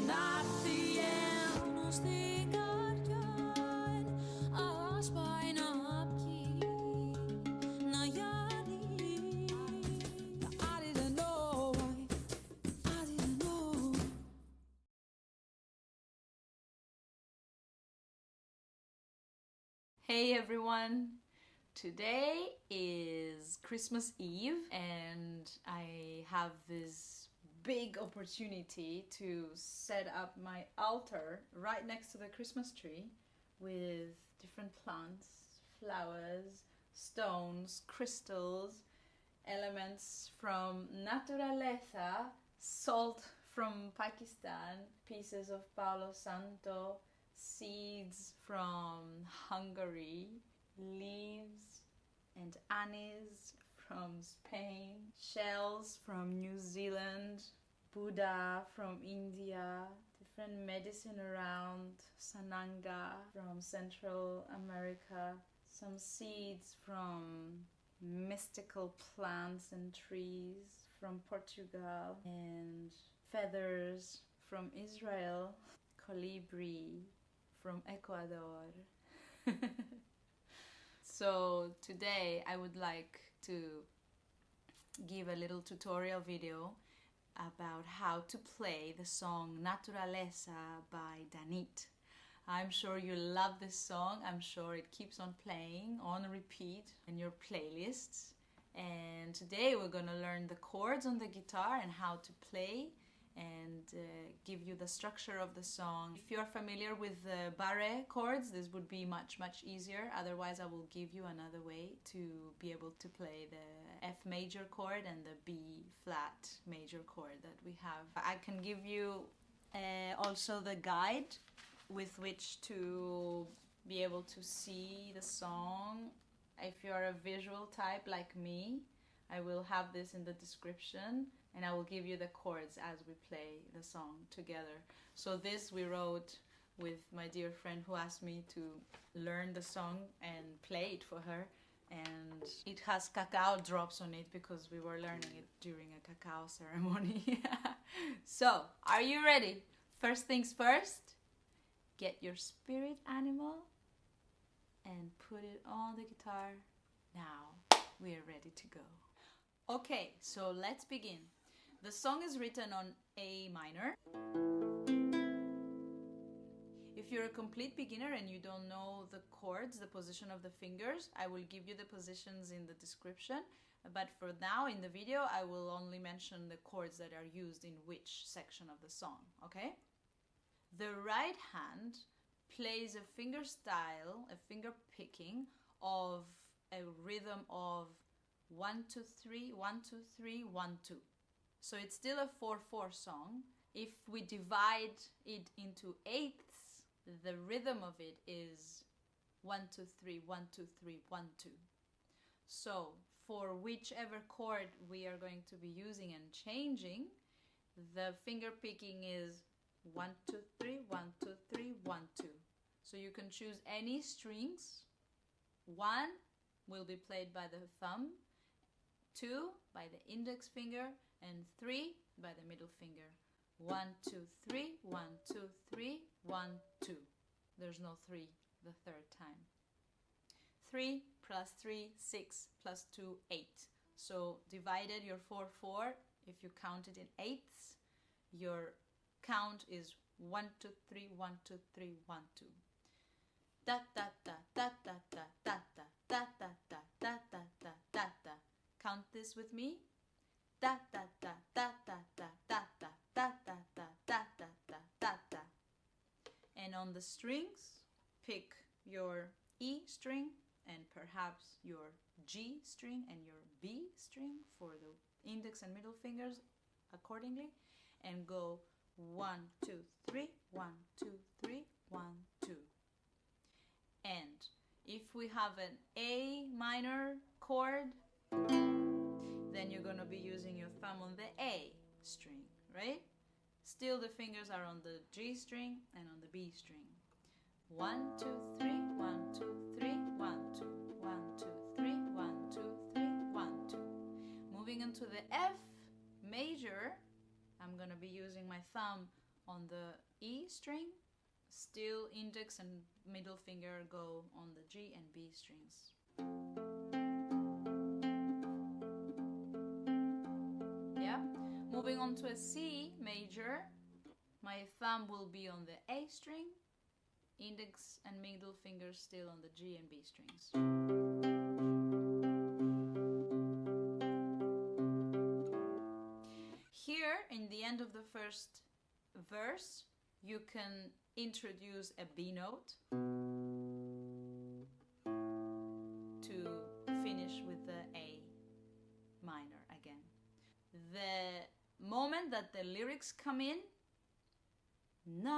not the end. Στη καρδιά ασπάει να πιει, να γυαλεί. I didn't know, I didn't know. Hey everyone! Today is Christmas Eve and I have this big opportunity to set up my altar right next to the Christmas tree with different plants, flowers, stones, crystals, elements from Naturaleza, salt from Pakistan, pieces of Palo Santo, seeds from Hungary, leaves and anise from Spain, shells from New Zealand, Buddha from India, different medicine around, Sananga from Central America, some seeds from mystical plants and trees from Portugal, and feathers from Israel, colibri from Ecuador. So today I would like to give a little tutorial video about how to play the song Naturaleza by Danit. I'm sure you love this song. I'm sure it keeps on playing on repeat in your playlists. And today we're going to learn the chords on the guitar and how to play and give you the structure of the song. If you're familiar with the Barre Chords, this would be much easier. Otherwise I will give you another way to be able to play the F major chord and the B flat major chord that we have. I can give you also the guide with which to be able to see the song. If you're a visual type like me, I will have this in the description and I will give you the chords as we play the song together. So this we wrote with my dear friend who asked me to learn the song and play it for her, and it has cacao drops on it because we were learning it during a cacao ceremony. So, are you ready? First things first, get your spirit animal and put it on the guitar. Now we are ready to go. Okay, so let's begin. The song is written on A minor. If you're a complete beginner and you don't know the chords, the position of the fingers, I will give you the positions in the description. But for now, in the video, I will only mention the chords that are used in which section of the song, okay? The right hand plays a fingerstyle, a finger picking of a rhythm of 1, 2, 3, 1, 2, 3, 1, 2. So it's still a 4/4 song. If we divide it into eighths, the rhythm of it is 1, 2, 3, 1, 2, 3, 1, 2. So for whichever chord we are going to be using and changing, the finger picking is 1, 2, 3, 1, 2, 3, 1, 2. So you can choose any strings. 1 will be played by the thumb, 2 by the index finger, and 3 by the middle finger. 1, 2, 3, 1, 2, 3, 1, 2. There's no 3 the third time. 3 plus 3, 6 plus 2, 8. So divided your 4/4, if you count it in eighths, your count is 1, 2, 3, 1, 2, 3, 1, 2. Da da da da da da da da da da da da da da da da. Count this with me. Da da da da da da da da da da da da da da da da. And on the strings, pick your E string and perhaps your G string and your B string for the index and middle fingers accordingly, and go 1, 2, 3, 1, 2, 3, 1, 2. And if we have an A minor chord, then you're going to be using your thumb on the A string, right? Still the fingers are on the G string and on the B string. 1, 2, 3, 1, 2, 3, 1, 2, 1, 2, 3, 1, 2, 3, 1, 2. Moving into the F major, I'm going to be using my thumb on the E string, still index and middle finger go on the G and B strings. Yeah, moving on to a C major, my thumb will be on the A string, index and middle fingers still on the G and B strings. Here, in the end of the first verse, you can introduce a B note to finish with the A minor again. The moment that the lyrics come in, Naturaleza,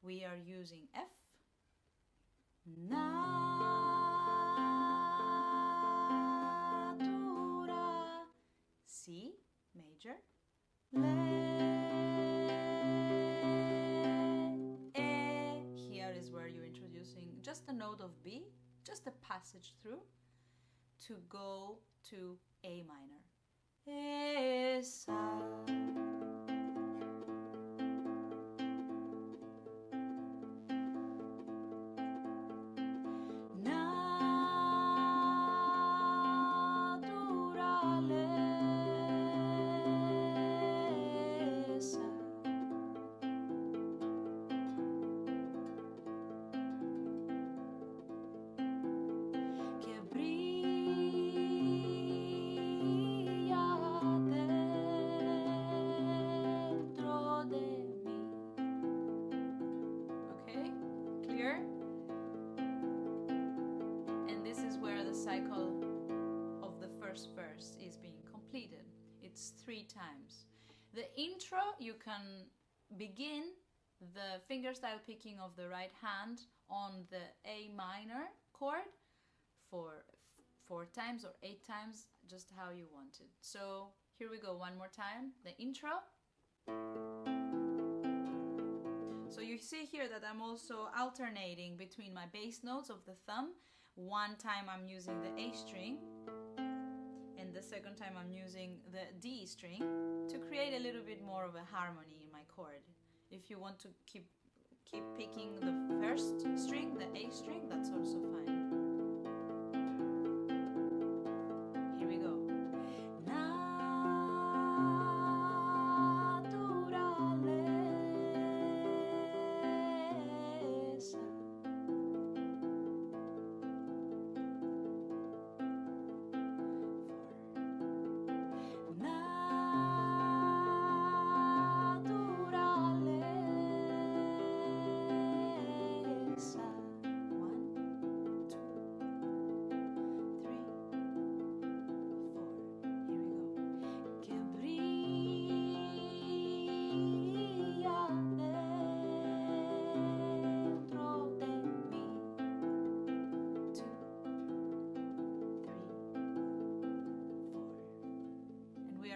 we are using F. C major, here is where you're introducing just a note of B, just a passage through, to go to A minor. Esa. Cycle of the first verse is being completed. It's 3 times. The intro, you can begin the fingerstyle picking of the right hand on the A minor chord for 4 times or 8 times, just how you want it. So here we go one more time, the intro. So you see here that I'm also alternating between my bass notes of the thumb. One time I'm using the A string, and the second time I'm using the D string to create a little bit more of a harmony in my chord. If you want to keep picking the first string, the A string, that's also fine. Here we go.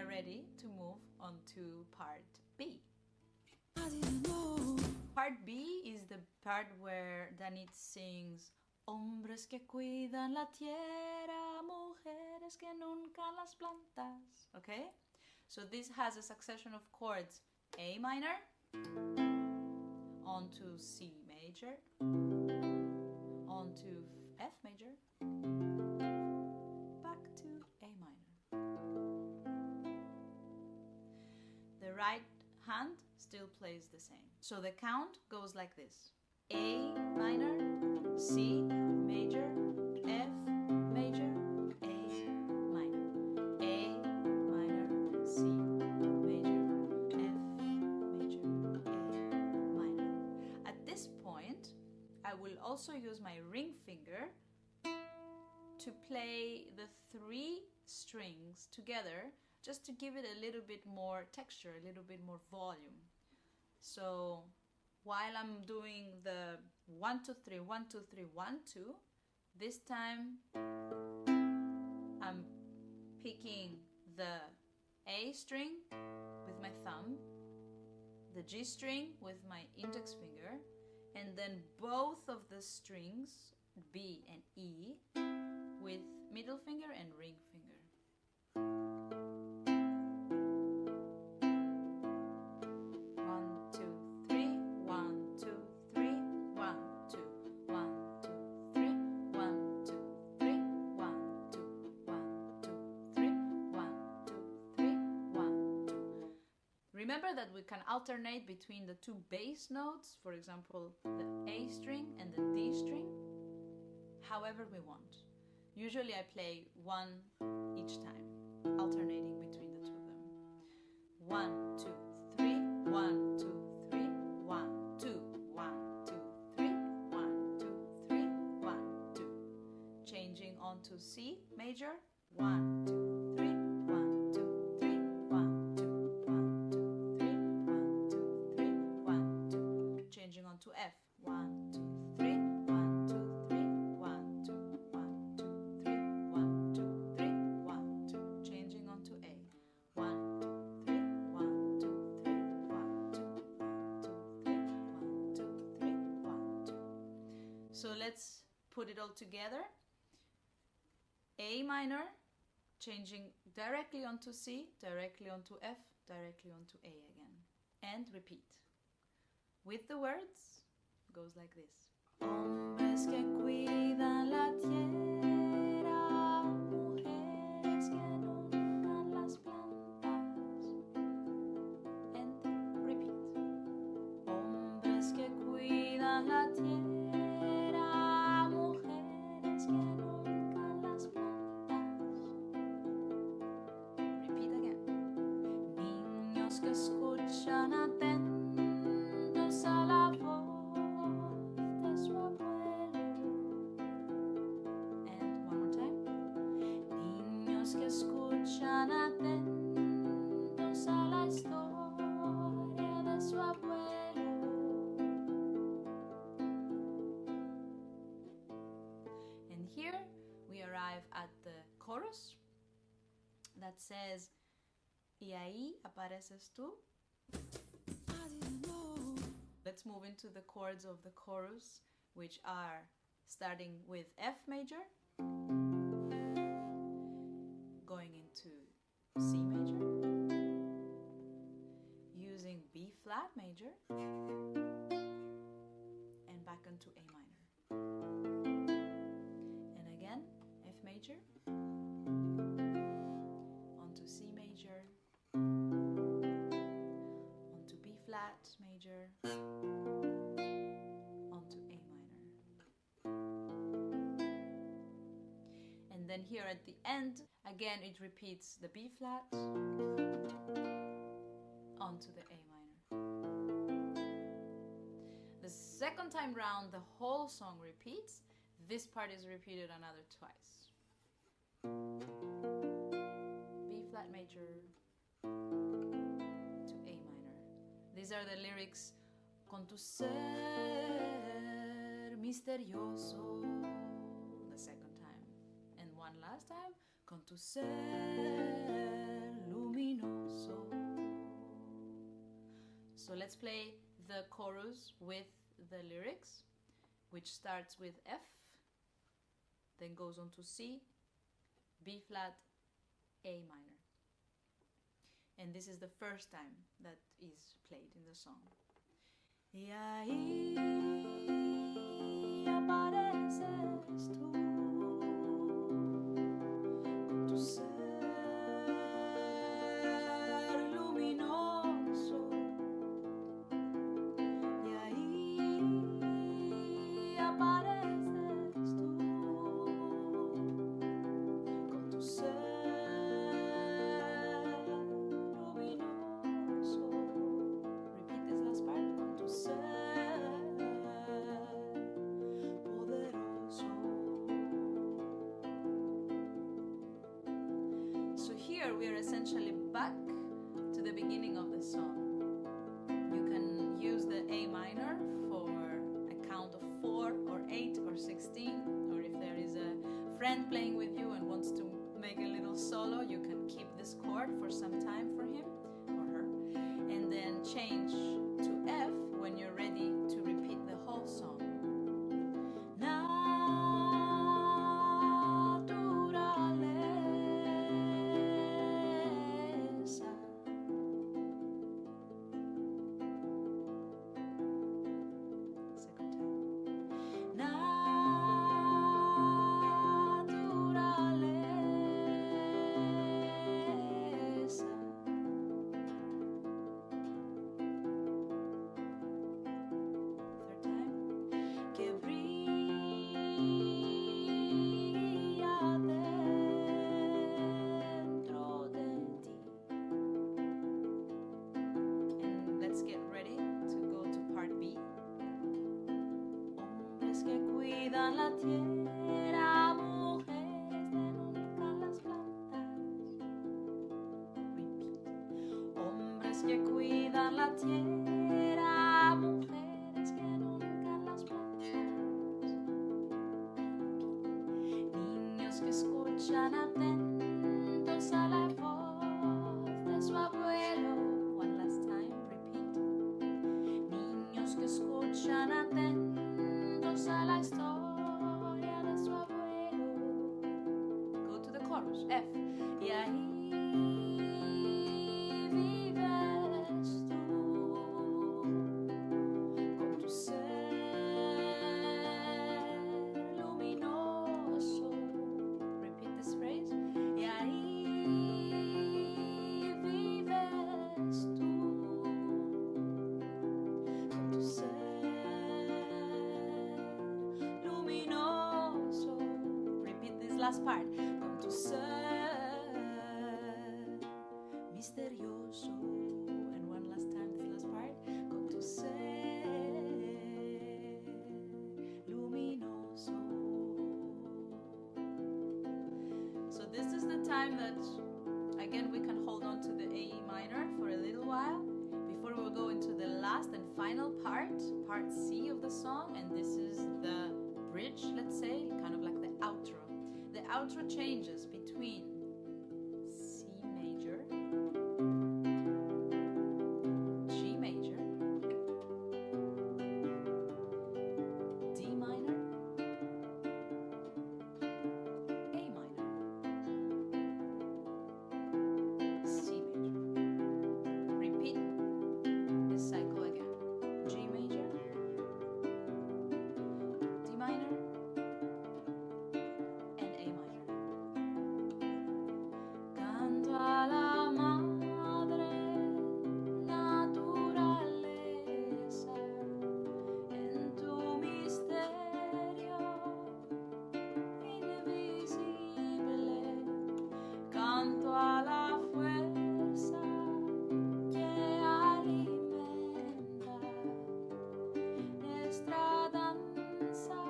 Ready to move on to part B. Part B is the part where Danit sings Hombres que cuidan la tierra, mujeres que nunca las plantas. Okay? So this has a succession of chords: A minor, onto C major, onto F major, back to A minor. The right hand still plays the same. So the count goes like this: A minor, C major, F major, A minor, A minor, C major, F major, A minor. At this point, I will also use my ring finger to play the 3 strings together, just to give it a little bit more texture, a little bit more volume. So while I'm doing the 1, 2, 3, 1, 2, 3, 1, 2, this time I'm picking the A string with my thumb, the G string with my index finger, and then both of the strings, B and E, with middle finger and ring finger. Remember that we can alternate between the two bass notes, for example, the A string and the D string, however we want. Usually I play one each time, alternating between the two of them. 1, 2, 3, 1, 2, 3, 1, 2, 1, 2, 3, 1, 2, 3, 1, 2. Changing on to C major, 1, 2, 3, 1, 2, 3, 1, 2, 1, 2, 3, 1, 2, 3, 1, 2. Changing on to F, 1, 2, 3, 1, 2, 3, 1, 2, 1, 2, 3, 1, 2, 3, 1, 2. Changing on to A, 1, 2, 3, 1, 2, 3, 1, 2, 1, 2, 3, 1, 2. So let's put it all together. A minor, changing directly onto C, directly onto F, directly onto A again. And repeat. With the words, goes like this. Hombres que cuidan la tierra, mujeres que nuncan las plantas. And repeat. Hombres que cuidan la tierra, mujeres que nuncan las plantas. Repeat again. Niños que escuchan atentos a la voz de su abuelo. And one more time. Niños que escuchan atentos a la historia de su abuelo. And here we arrive at the chorus that says, y ahí apareces tú. I didn't know. Let's move into the chords of the chorus, which are starting with F major, going into C major, using B flat major, and back into A minor. And again, F major, onto C major, onto B flat major, onto A minor. And then here at the end, again it repeats the B flat onto the A minor. The second time round, the whole song repeats. This part is repeated another twice. B flat major to A minor. These are the lyrics. Con tu ser misterioso, the second time. And one last time. Con tu ser luminoso. So let's play the chorus with the lyrics, which starts with F, then goes on to C, B flat, A minor. And this is the first time that is played in the song. Y ahí apareces tú, con tu ser luminoso. Y ahí apareces tú, con tu ser luminoso. Repeat this last part. Con tu ser poderoso. So here we are essentially back to the beginning of the song. You can use the A minor for a count of 4 or 8 or 16, or if there is a friend playing with you and wants to make a little solo, you can keep this chord for some time for him or her, and then change to F when you're ready to repeat the whole song. Naturaleza. Second time. Naturaleza. la tierra, mujeres que nunca las plantas. Repeat. Hombres que cuidan la tierra, mujeres que nunca las plantas. Niños que escuchan atentos a la voz de su abuelo. One last time, repeat. Niños que escuchan atentos a la historia de su abuelo. Go to the chorus, F. Y ahí vives tú con tu ser luminoso. Repeat this phrase. Y ahí vives tú con tu ser luminoso. Repeat this last part. Con tu ser misterioso. And one last time this last part. Con tu ser luminoso. So this is the time that again we can hold on to the A minor for a little while before we'll go into the last and final part, part C of the song, and this is the bridge, let's say, kind of like the outro. The outro changes between C major, G major, D minor, A minor, C major. Repeat this cycle again. G major, D minor, and A minor. Canto a la madre naturaleza en tu misterio invisible. Canto a la fuerza que alimenta nuestra danza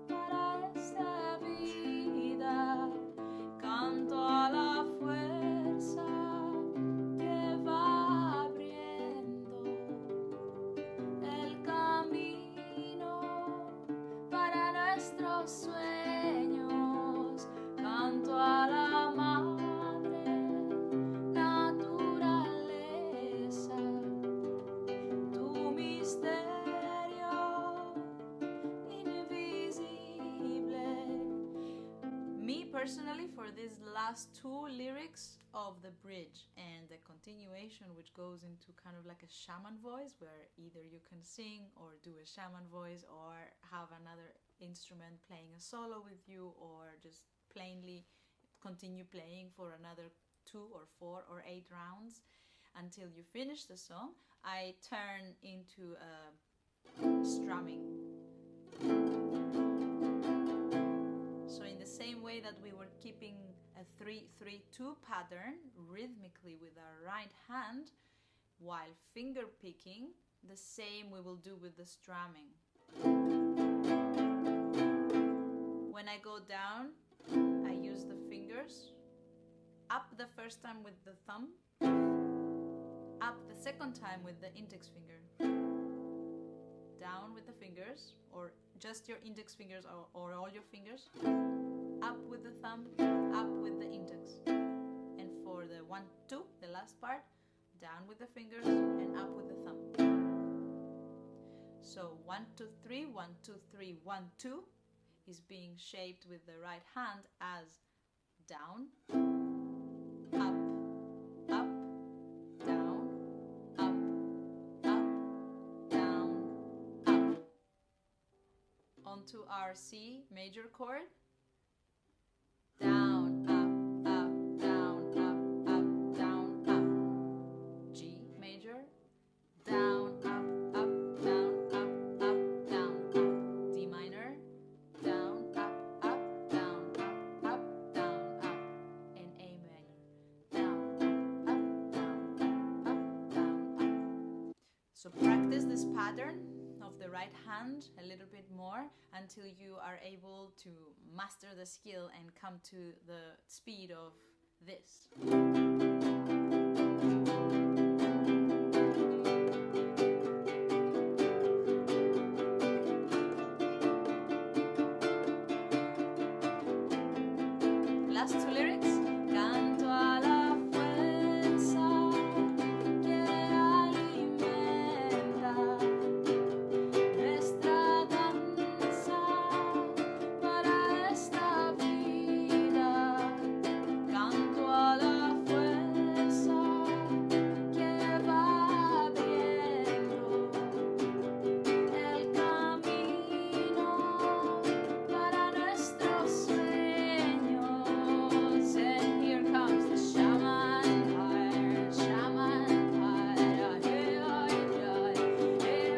para esta vida. Canto a la fuerza que va abriendo el camino para nuestros sueños. Canto a la madre naturaleza, tu misterio invisible. Me personally, for these last two lyrics of the bridge and the continuation, which goes into kind of like a shaman voice, where either you can sing or do a shaman voice or have another instrument playing a solo with you, or just plainly continue playing for another 2 or 4 or 8 rounds until you finish the song. I turn into a strumming. So in the same way that we were keeping a 3-3-2 pattern rhythmically with our right hand while finger picking, the same we will do with the strumming. When I go down, I use the fingers. Up the first time with the thumb. Up the second time with the index finger. Down with the fingers, or just your index fingers, or all your fingers. Up with the thumb, up with the index. And for the 1-2, the last part, down with the fingers and up with the thumb. So 1-2-3, 1-2-3, 1-2 is being shaped with the right hand as down, up, up, down, up, up, down, up. Onto our C major chord. Down, up, up, down, up, up, down, up. G major. Down, up, up, down, up, up, down, up. D minor. Down, up, down, up, down, up. And A minor. Down, up, down, up, down, up. So practice this pattern of the right hand a little bit more until you are able to master the skill and come to the speed of this. Last two lyrics. Canto a la fuerza que alimenta nuestra danza para esta vida. Canto a la fuerza que va abriendo el camino para nuestros sueños. And here comes the shaman fire, shaman fire. Hey, hey,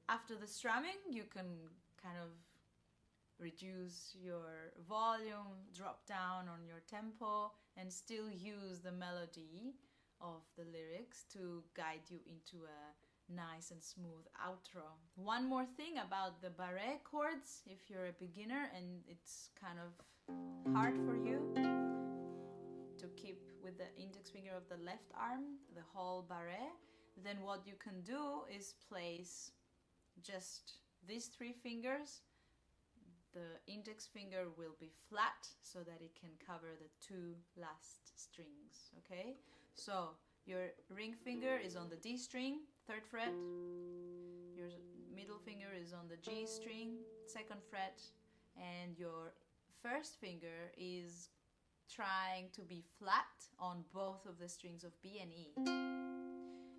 After the strumming, you can kind of reduce your volume, drop down on your tempo, and still use the melody of the lyrics to guide you into a nice and smooth outro. One more thing about the barre chords, if you're a beginner and it's kind of hard for you to keep with the index finger of the left arm the whole barre, then what you can do is place just these three fingers. The index finger will be flat so that it can cover the two last strings, okay? So your ring finger is on the D string, 3rd fret. Your middle finger is on the G string, 2nd fret. And your first finger is trying to be flat on both of the strings of B and E.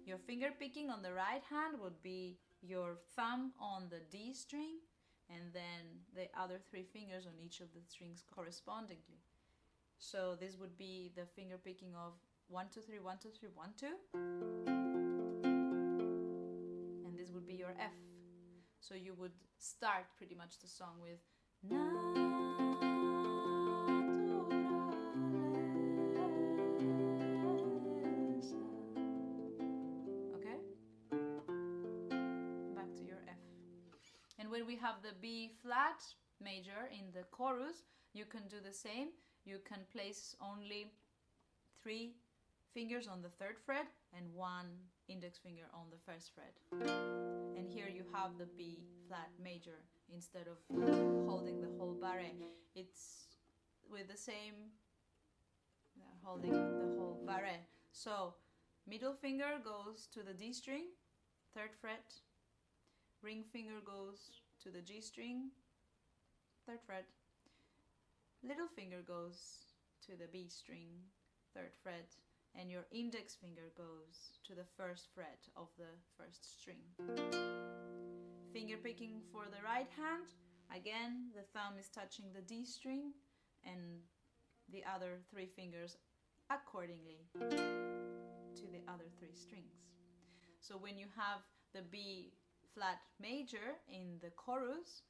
Your finger picking on the right hand would be your thumb on the D string, and then the other three fingers on each of the strings correspondingly. So this would be the finger picking of 1, 2, 3, 1, 2, 3, 1, 2. And this would be your F. So you would start pretty much the song with Naturaleza. Okay? Back to your F. And when we have the B flat major in the chorus, you can do the same. You can place only 3 fingers on the 3rd fret and 1 index finger on the 1st fret. And here you have the B flat major instead of holding the whole barre. It's with the same, holding the whole barre. So middle finger goes to the D string, 3rd fret. Ring finger goes to the G string, 3rd fret. Little finger goes to the B string, 3rd fret. And your index finger goes to the 1st fret of the 1st string. Finger picking for the right hand. Again, the thumb is touching the D string and the other 3 fingers accordingly to the other 3 strings. So when you have the B flat major in the chorus,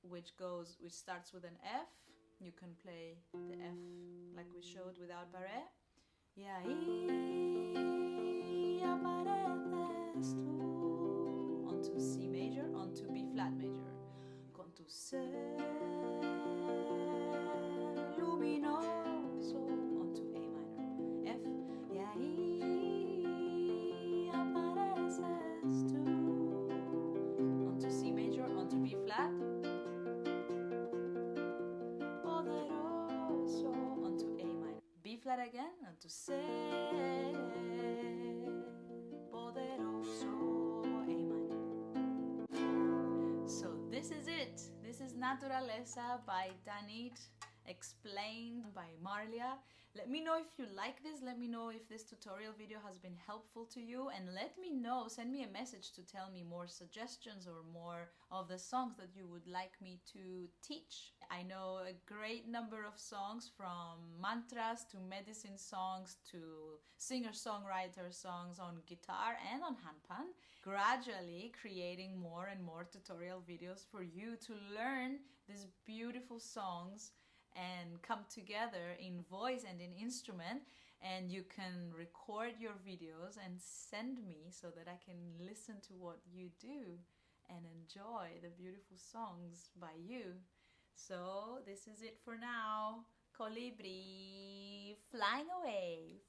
which starts with an F, you can play the F like we showed without barre. Y ahí apareces tú, onto C major, onto B flat major, con tu ser luminoso, onto A minor, F. Y ahí apareces tú, onto C major, onto B flat, to say poderoso A minor. So this is it. This is Naturaleza by Danit, explained by Marlia. Let me know if you like this. Let me know if this tutorial video has been helpful to you, and let me know, send me a message to tell me more suggestions or more of the songs that you would like me to teach. I know a great number of songs, from mantras to medicine songs to singer-songwriter songs on guitar and on handpan, gradually creating more and more tutorial videos for you to learn these beautiful songs and come together in voice and in instrument. And you can record your videos and send me so that I can listen to what you do and enjoy the beautiful songs by you. So this is it for now. Colibri flying away.